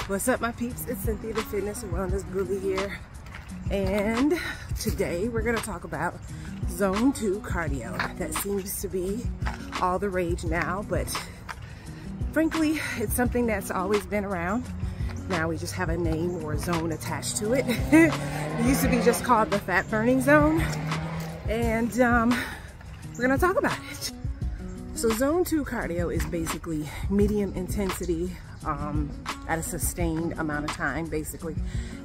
What's up, my peeps? It's Cynthia, the fitness and wellness bully here, and today we're going to talk about zone 2 cardio. That seems to be all the rage now, but frankly it's something that's always been around. Now we just have a name or a zone attached to it. It used to be just called the fat burning zone, and we're going to talk about it. So zone 2 cardio is basically medium intensity at a sustained amount of time, basically.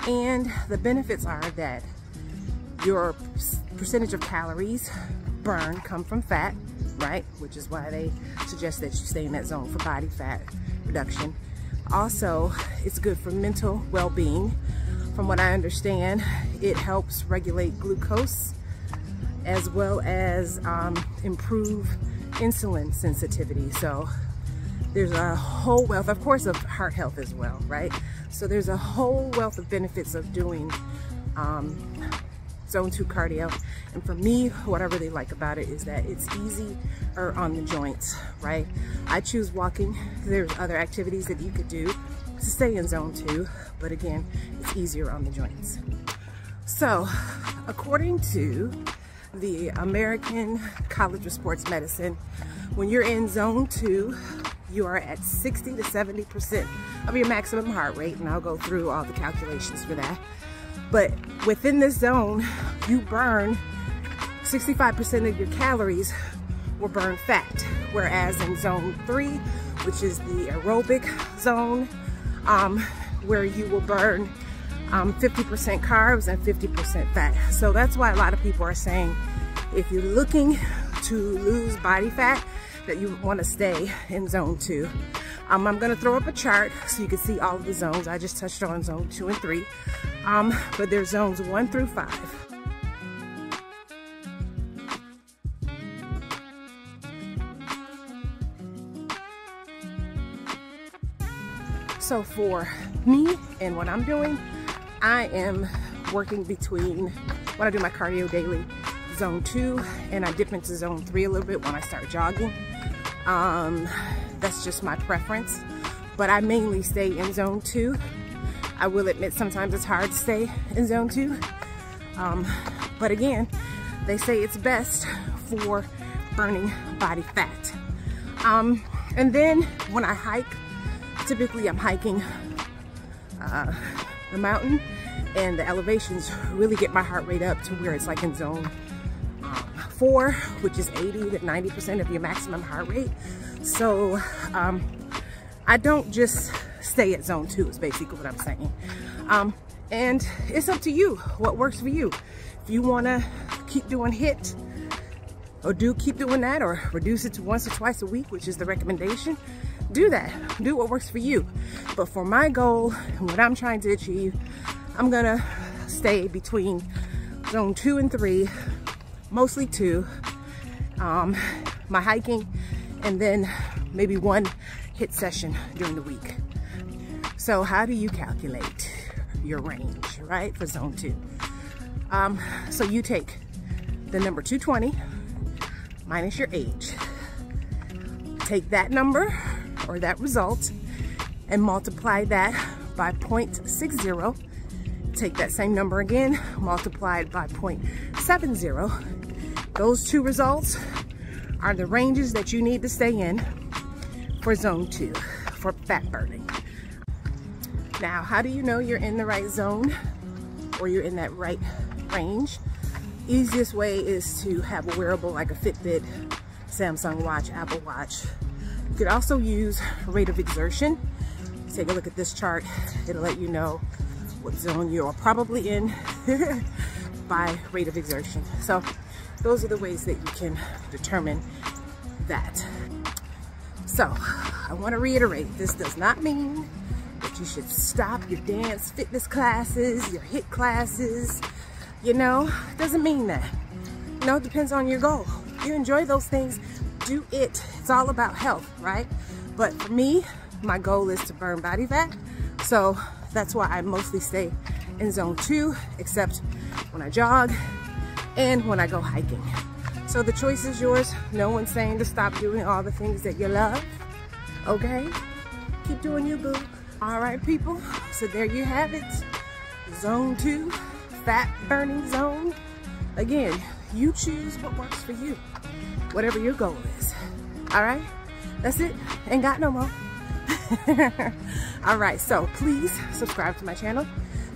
And the benefits are that your percentage of calories burned come from fat, right? Which is why they suggest that you stay in that zone for body fat reduction. Also, it's good for mental well-being. From what I understand, it helps regulate glucose as well as improve insulin sensitivity. So there's a whole wealth, of course, of heart health as well, right? So there's a whole wealth of benefits of doing zone 2 cardio. And for me, what I really like about it is that it's easier on the joints, right? I choose walking. There's other activities that you could do to stay in zone 2, but again, it's easier on the joints. So according to the American College of Sports Medicine, when you're in zone 2, you are at 60 to 70% of your maximum heart rate, and I'll go through all the calculations for that. But within this zone, you burn 65% of your calories will burn fat, whereas in zone 3, which is the aerobic zone, where you will burn 50% carbs and 50% fat. So that's why a lot of people are saying if you're looking to lose body fat, that you want to stay in zone 2. I'm going to throw up a chart so you can see all of the zones. I just touched on zone 2 and 3, but there's zones 1 through 5. So for me and what I'm doing, I am working between, when I do my cardio daily, zone 2, and I dip into zone 3 a little bit when I start jogging. That's just my preference, but I mainly stay in zone 2. I will admit sometimes it's hard to stay in zone 2, but again, they say it's best for burning body fat. And then when I hike, typically I'm hiking the mountain, and the elevations really get my heart rate up to where it's like in zone 4, which is 80 to 90% of your maximum heart rate. So I don't just stay at zone 2 is basically what I'm saying. And it's up to you what works for you. If you want to keep doing HIIT, or keep doing that, or reduce it to once or twice a week, which is the recommendation, do that. Do what works for you. But for my goal and what I'm trying to achieve, I'm gonna stay between zone 2 and 3, mostly 2, my hiking, and then maybe 1 HIIT session during the week. So how do you calculate your range, right, for zone 2? So you take the number 220 minus your age. Take that number or that result and multiply that by 0.60. Take that same number again, multiply it by 0.70. Those two results are the ranges that you need to stay in for zone 2 for fat burning. Now, how do you know you're in the right zone or you're in that right range? Easiest way is to have a wearable like a Fitbit, Samsung watch, Apple Watch. You could also use rate of exertion. Take a look at this chart. It'll let you know what zone you're probably in by rate of exertion. So those are the ways that you can determine that. So I want to reiterate, this does not mean that you should stop your dance fitness classes, your HIIT classes. You know, it doesn't mean that. You know, it depends on your goal. If you enjoy those things, do it. It's all about health, right? But for me, my goal is to burn body fat. So that's why I mostly stay in zone 2, except when I jog and when I go hiking. So the choice is yours. No one's saying to stop doing all the things that you love. Okay? Keep doing you, boo. All right, people, so there you have it. Zone 2, fat burning zone. Again, you choose what works for you, whatever your goal is. All right, that's it. Ain't got no more. All right, so please subscribe to my channel,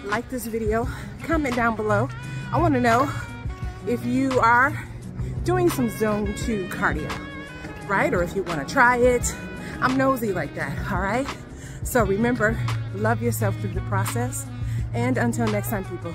like this video, comment down below. I want to know if you are doing some zone 2 cardio, right? Or if you want to try it. I'm nosy like that, all right? So remember, love yourself through the process. And until next time, people,